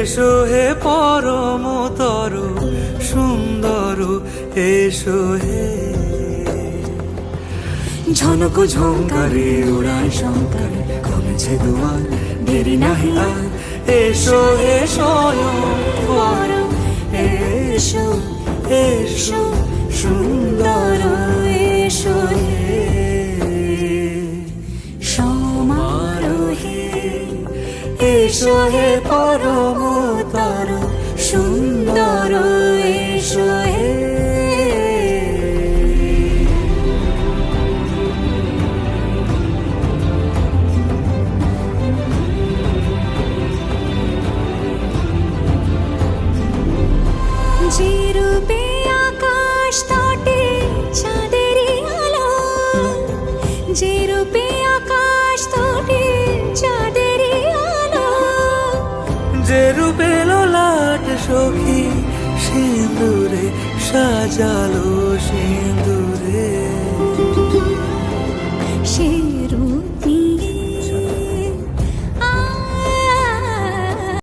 এসো হে পরম তরু সুন্দর, এসো হে। ঝনক ঝঙ্কারে উড়ায় শঙ্কারে কমেছে দুয়ার, দেরি নাহি আর। এসো হে স্বয়ং পরম, এসো এসো সুন্দর, এসো হে সমারোহে। এসো হে পরম তরু সুন্দর, এসো হে। যে রূপে আকাশ তটে চাঁদেরই আলো, যে রূপে আকাশ তটে চাঁদেরই আলো, যে রূপে ললাট সখী সিঁদুরে সাজালো সিঁদুরে।